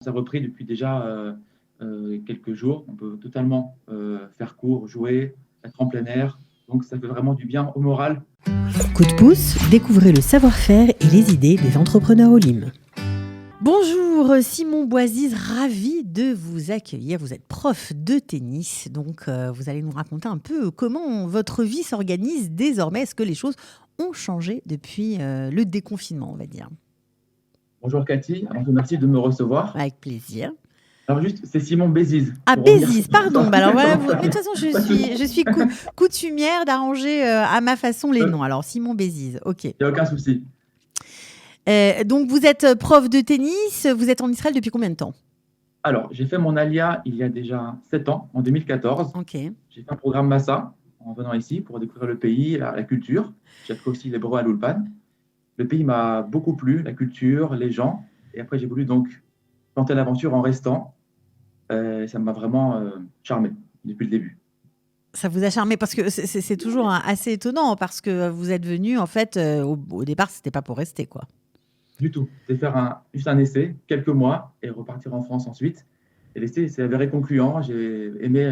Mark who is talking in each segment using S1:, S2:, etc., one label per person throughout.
S1: Ça a repris depuis déjà quelques jours. On peut totalement faire court, jouer, être en plein air. Donc ça fait vraiment du bien au moral.
S2: Coup de pouce, découvrez le savoir-faire et les idées des entrepreneurs Olim. Bonjour Simon Boisiz, ravi de vous accueillir. Vous êtes prof de tennis, donc vous allez nous raconter un peu comment votre vie s'organise désormais. Est-ce que les choses ont changé depuis le déconfinement, on va dire?
S1: Bonjour Cathy, alors, merci de me recevoir.
S2: Avec plaisir.
S1: Alors juste, c'est Simon Béziz.
S2: Ah,
S1: Pour revenir
S2: Béziz,
S1: sur
S2: pardon.
S1: ça.
S2: Bah alors voilà,
S1: Pas
S2: mais de toute façon, je
S1: de
S2: suis coutumière d'arranger à ma façon les noms. Alors, Simon Béziz, ok.
S1: Il n'y a aucun souci.
S2: Donc, vous êtes prof de tennis, vous êtes en Israël depuis combien de temps?
S1: Alors, j'ai fait mon alia il y a déjà 7 ans, en 2014.
S2: Ok.
S1: J'ai fait un programme Massa en venant ici pour découvrir le pays, la culture. J'ai appris aussi l'hébreu à l'Ulpan. Le pays m'a beaucoup plu, la culture, les gens. Et après, j'ai voulu donc tenter l'aventure en restant. Ça m'a vraiment charmé depuis le début.
S2: Ça vous a charmé parce que c'est toujours assez étonnant parce que vous êtes venu, en fait, au départ, c'était pas pour rester, quoi.
S1: Du tout. C'est faire juste un essai, quelques mois, et repartir en France ensuite. Et l'essai s'est avéré concluant. J'ai aimé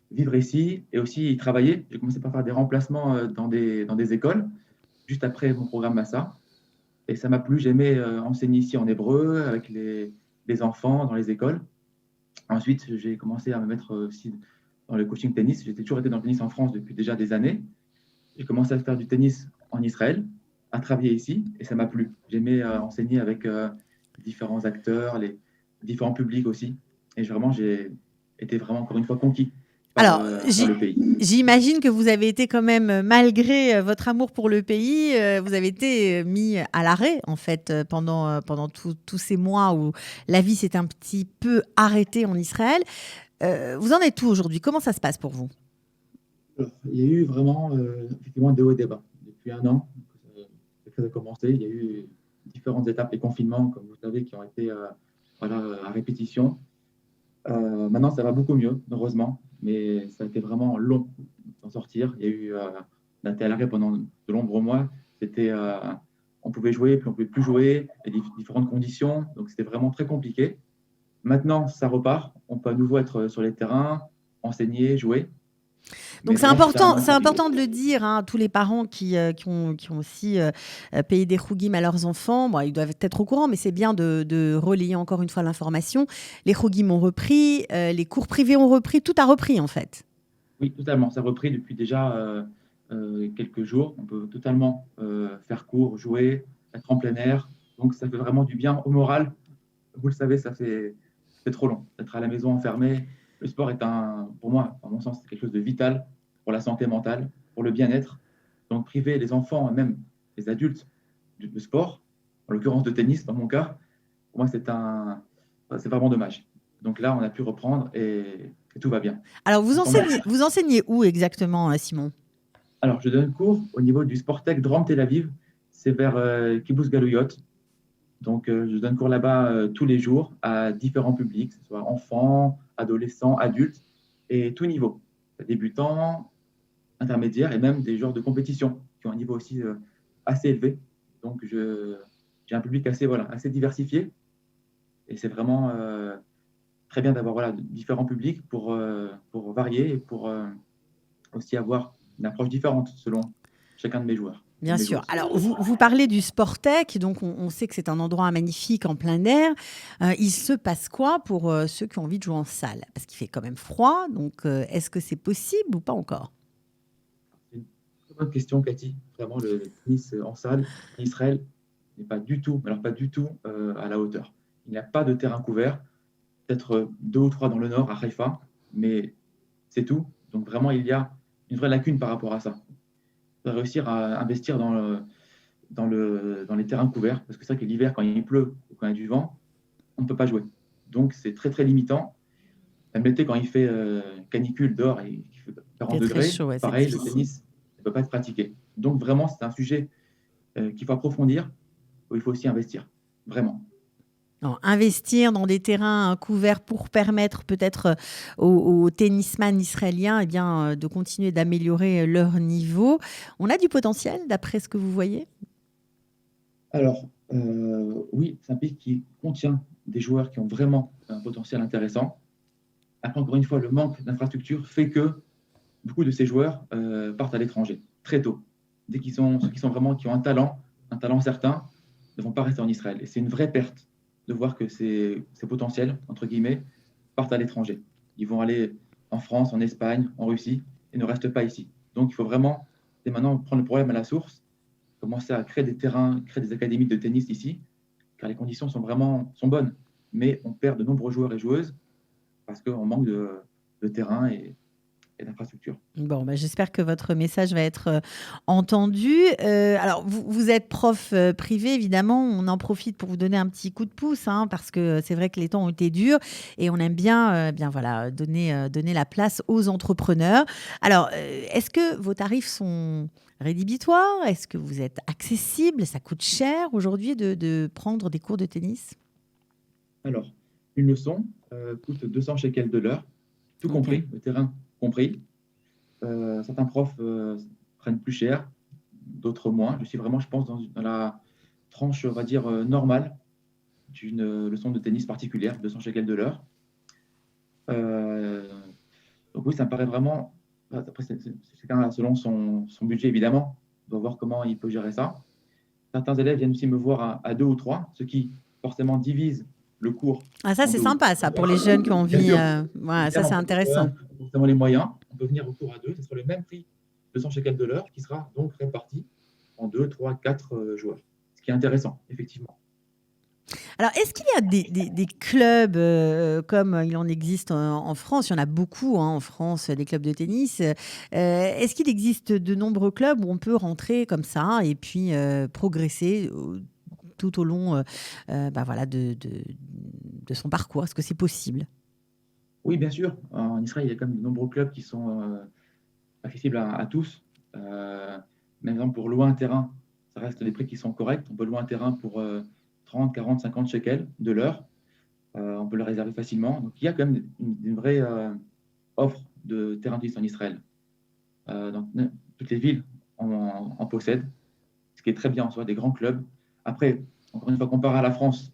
S1: vivre ici et aussi y travailler. J'ai commencé par faire des remplacements dans des écoles, juste après mon programme Massa. Et ça m'a plu. J'aimais enseigner ici en hébreu, avec les enfants, dans les écoles. Ensuite, j'ai commencé à me mettre aussi dans le coaching tennis. J'étais toujours été dans le tennis en France depuis déjà des années. J'ai commencé à faire du tennis en Israël, à travailler ici, et ça m'a plu. J'aimais enseigner avec différents acteurs, les différents publics aussi. Et vraiment, j'ai été vraiment, encore une fois, conquis
S2: Alors,
S1: par le pays.
S2: j'imagine que vous avez été quand même, malgré votre amour pour le pays, vous avez été mis à l'arrêt, en fait, pendant tous ces mois où la vie s'est un petit peu arrêtée en Israël. Vous en êtes où aujourd'hui? Comment ça se passe pour vous?
S1: Alors, il y a eu vraiment effectivement des hauts et des bas. Depuis un an que ça a commencé, il y a eu différentes étapes, les confinements, comme vous savez, qui ont été voilà, à répétition. Maintenant, ça va beaucoup mieux, heureusement, mais ça a été vraiment long d'en sortir. Il y a eu, on a été à l'arrêt pendant de nombreux mois. C'était, on pouvait jouer, puis on ne pouvait plus jouer, et différentes conditions, donc c'était vraiment très compliqué. Maintenant, ça repart. On peut à nouveau être sur les terrains, enseigner, jouer. Mais
S2: Donc c'est
S1: vraiment, c'était un
S2: important,
S1: an
S2: c'est
S1: compliqué.
S2: important de le dire, hein, à tous les parents qui ont aussi payé des chougim à leurs enfants. Bon, ils doivent être au courant, mais c'est bien de relayer encore une fois l'information. Les chougim ont repris, les cours privés ont repris, tout a repris en fait.
S1: Oui, totalement. Ça a repris depuis déjà quelques jours. On peut totalement faire court, jouer, être en plein air. Donc, ça fait vraiment du bien au moral. Vous le savez, c'est trop long d'être à la maison enfermé. Le sport est pour moi, à mon sens, c'est quelque chose de vital pour la santé mentale, pour le bien-être. Donc, priver les enfants et même les adultes de sport, en l'occurrence de tennis dans mon cas, pour moi, c'est vraiment dommage. Donc là, on a pu reprendre et tout va bien.
S2: Alors
S1: Donc, tant mieux.
S2: vous enseignez où exactement, Simon?
S1: Alors, je donne cours au niveau du Sportec Drom Tel Aviv. C'est vers Kibbutz Galouyot. Donc, je donne cours là-bas tous les jours à différents publics, que ce soit enfants, adolescents, adultes, et tout niveau. Débutants, intermédiaires et même des joueurs de compétition qui ont un niveau aussi assez élevé. Donc, j'ai un public assez, voilà, assez diversifié. Et c'est vraiment très bien d'avoir voilà, différents publics pour varier et pour aussi avoir une approche différente selon chacun de mes joueurs.
S2: Bien
S1: Mes
S2: sûr.
S1: joueuses.
S2: Alors, vous parlez du Sportec, donc on sait que c'est un endroit magnifique en plein air. Il se passe quoi pour ceux qui ont envie de jouer en salle? Parce qu'il fait quand même froid, donc est-ce que c'est possible ou pas encore?
S1: C'est une très bonne question, Cathy. Vraiment, le tennis en salle en Israël n'est pas du tout, mais alors pas du tout à la hauteur. Il n'y a pas de terrain couvert, peut-être deux ou trois dans le nord, à Haïfa, mais c'est tout. Donc vraiment, il y a une vraie lacune par rapport à ça. Il faut réussir à investir dans les terrains couverts, parce que c'est vrai que l'hiver, quand il pleut ou quand il y a du vent, on ne peut pas jouer. Donc c'est très très limitant. Même l'été, quand il fait canicule dehors et qu'il fait 40
S2: C'est très
S1: degrés,
S2: chaud, ouais, c'est
S1: pareil, le
S2: difficile.
S1: tennis ne peut pas être pratiqué. Donc vraiment, c'est un sujet qu'il faut approfondir, où il faut aussi investir. Vraiment.
S2: Non, investir dans des terrains couverts pour permettre peut-être aux tennisman israéliens eh bien, de continuer d'améliorer leur niveau. On a du potentiel d'après ce que vous voyez?
S1: Alors, oui, c'est un pays qui contient des joueurs qui ont vraiment un potentiel intéressant. Après, encore une fois, le manque d'infrastructures fait que beaucoup de ces joueurs partent à l'étranger très tôt. Dès qu'ils sont ceux qui sont vraiment qui ont un talent certain, ne vont pas rester en Israël. Et c'est une vraie perte de voir que ces potentiels, entre guillemets, partent à l'étranger. Ils vont aller en France, en Espagne, en Russie, et ne restent pas ici. Donc il faut vraiment, dès maintenant, prendre le problème à la source, commencer à créer des terrains, créer des académies de tennis ici, car les conditions sont bonnes. Mais on perd de nombreux joueurs et joueuses parce qu'on manque de terrain et d'infrastructures.
S2: Bon, bah, j'espère que votre message va être entendu. Alors, vous êtes prof privé, évidemment. On en profite pour vous donner un petit coup de pouce, hein, parce que c'est vrai que les temps ont été durs et on aime bien, voilà, donner la place aux entrepreneurs. Alors, est-ce que vos tarifs sont rédhibitoires? Est-ce que vous êtes accessible? Ça coûte cher aujourd'hui de prendre des cours de tennis?
S1: Alors, une leçon coûte 200 shekels de l'heure, tout
S2: Ok.
S1: compris, le terrain compris. Certains profs prennent plus cher, d'autres moins. Je suis vraiment, je pense, dans la tranche, on va dire, normale d'une leçon de tennis particulière, 200 shekels de l'heure. Euh, donc oui, ça me paraît vraiment. Après, chacun selon son budget, évidemment. On doit voir comment il peut gérer ça. Certains élèves viennent aussi me voir à deux ou trois, ce qui forcément divise le cours
S2: Ah, ça,
S1: en
S2: c'est
S1: deux ou
S2: sympa, ça, pour les
S1: trois.
S2: jeunes qui ont
S1: Bien
S2: envie.
S1: sûr,
S2: Voilà, ça,
S1: évidemment,
S2: c'est
S1: pour les jeunes,
S2: intéressant.
S1: qui n'ont pas forcément les moyens, on peut venir au cours à deux, ce sera le même prix, 200 shekels de l'heure, qui sera donc réparti en deux, trois, quatre joueurs. Ce qui est intéressant, effectivement.
S2: Alors, est-ce qu'il y a des clubs comme il en existe en France? Il y en a beaucoup hein, en France, des clubs de tennis. Est-ce qu'il existe de nombreux clubs où on peut rentrer comme ça et puis progresser tout au long bah voilà, de son parcours? Est-ce que c'est possible?
S1: Oui, bien sûr, en Israël, il y a quand même de nombreux clubs qui sont accessibles à tous. Par exemple, pour louer un terrain, ça reste des prix qui sont corrects. On peut louer un terrain pour 30, 40, 50 shekels de l'heure. On peut le réserver facilement. Donc, il y a quand même une vraie offre de terrain de tennis en Israël. Donc, toutes les villes en possèdent, ce qui est très bien en soi, des grands clubs. Après, encore une fois, comparé à la France,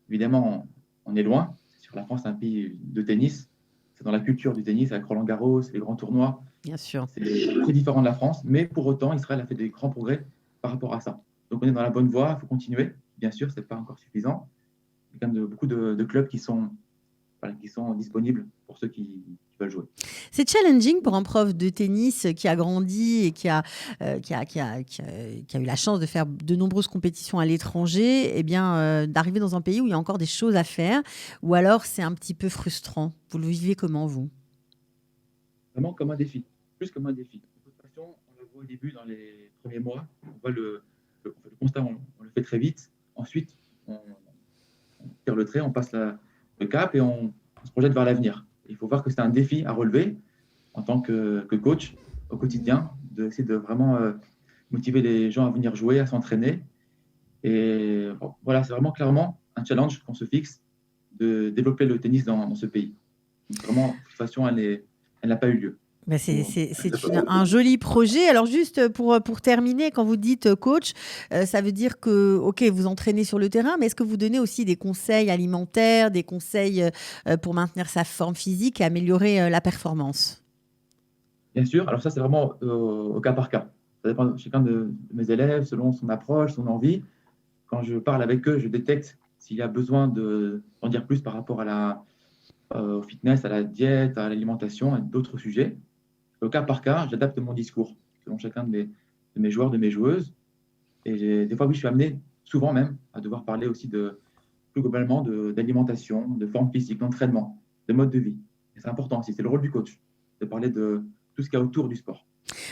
S1: évidemment, on est loin. Sur la France, c'est un pays de tennis. C'est dans la culture du tennis, avec Roland Garros, les grands tournois.
S2: Bien sûr.
S1: C'est très différent de la France, mais pour autant, Israël a fait des grands progrès par rapport à ça. Donc, on est dans la bonne voie, il faut continuer. Bien sûr, ce n'est pas encore suffisant. Il y a quand même beaucoup de clubs voilà, qui sont disponibles pour ceux qui veulent jouer.
S2: C'est challenging pour un prof de tennis qui a grandi et qui a eu la chance de faire de nombreuses compétitions à l'étranger, eh bien, d'arriver dans un pays où il y a encore des choses à faire, ou alors c'est un petit peu frustrant. Vous le vivez comment, vous?
S1: Vraiment comme un défi, plus comme un défi. La frustration, on la voit au début dans les premiers mois. On voit le constat, on le fait très vite. Ensuite, on tire le trait, on passe le cap et on se projette vers l'avenir. Il faut voir que c'est un défi à relever en tant que coach au quotidien, d'essayer de vraiment motiver les gens à venir jouer, à s'entraîner. Et bon, voilà, c'est vraiment clairement un challenge qu'on se fixe de développer le tennis dans ce pays. Donc, vraiment, la frustration, elle n'a pas eu lieu.
S2: Bah,
S1: Faut-
S2: un joli projet. Alors juste pour terminer, quand vous dites coach, ça veut dire que, ok, vous entraînez sur le terrain, mais est-ce que vous donnez aussi des conseils alimentaires, des conseils pour maintenir sa forme physique et améliorer la performance?
S1: Bien sûr, alors ça, c'est vraiment au cas par cas. Ça dépend de chacun de mes élèves, selon son approche, son envie. Quand je parle avec eux, je détecte s'il y a besoin d'en dire plus par rapport au fitness, à la diète, à l'alimentation, à d'autres sujets. Au cas par cas, j'adapte mon discours selon chacun de mes joueurs, de mes joueuses. Et des fois, oui, je suis amené, souvent même, à devoir parler aussi plus globalement d'alimentation, de forme physique, d'entraînement, de mode de vie. Et c'est important aussi, c'est le rôle du coach, de parler de tout ce qu'il y a autour du sport.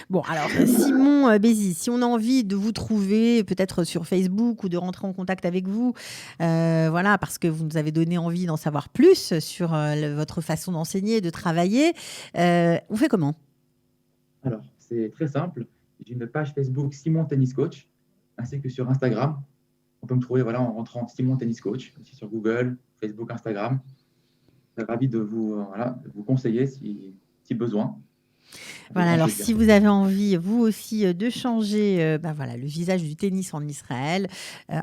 S2: Bon, alors Simon Bézi, si on a envie de vous trouver, peut-être sur Facebook ou de rentrer en contact avec vous, voilà, parce que vous nous avez donné envie d'en savoir plus sur votre façon d'enseigner, de travailler, on fait comment?
S1: Alors, c'est très simple. J'ai une page Facebook Simon Tennis Coach, ainsi que sur Instagram. On peut me trouver voilà, en rentrant Simon Tennis Coach, aussi sur Google, Facebook, Instagram. Je serais ravi de vous conseiller si besoin.
S2: Voilà, alors
S1: plaisir.
S2: si vous avez envie, vous aussi, de changer le visage du tennis en Israël,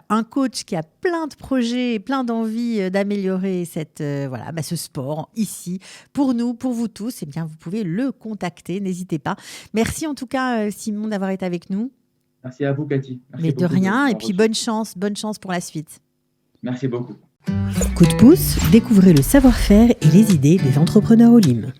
S2: un coach qui a plein de projets et plein d'envie d'améliorer ce sport ici, pour nous, pour vous tous, eh bien, vous pouvez le contacter, n'hésitez pas. Merci en tout cas, Simon, d'avoir été avec nous.
S1: Merci à vous, Cathy. Merci
S2: Mais de
S1: beaucoup de
S2: rien, et
S1: m'avoir
S2: puis
S1: reçu.
S2: bonne chance pour la suite.
S1: Merci beaucoup.
S2: Coup de pouce, découvrez le savoir-faire et les idées des entrepreneurs Olim.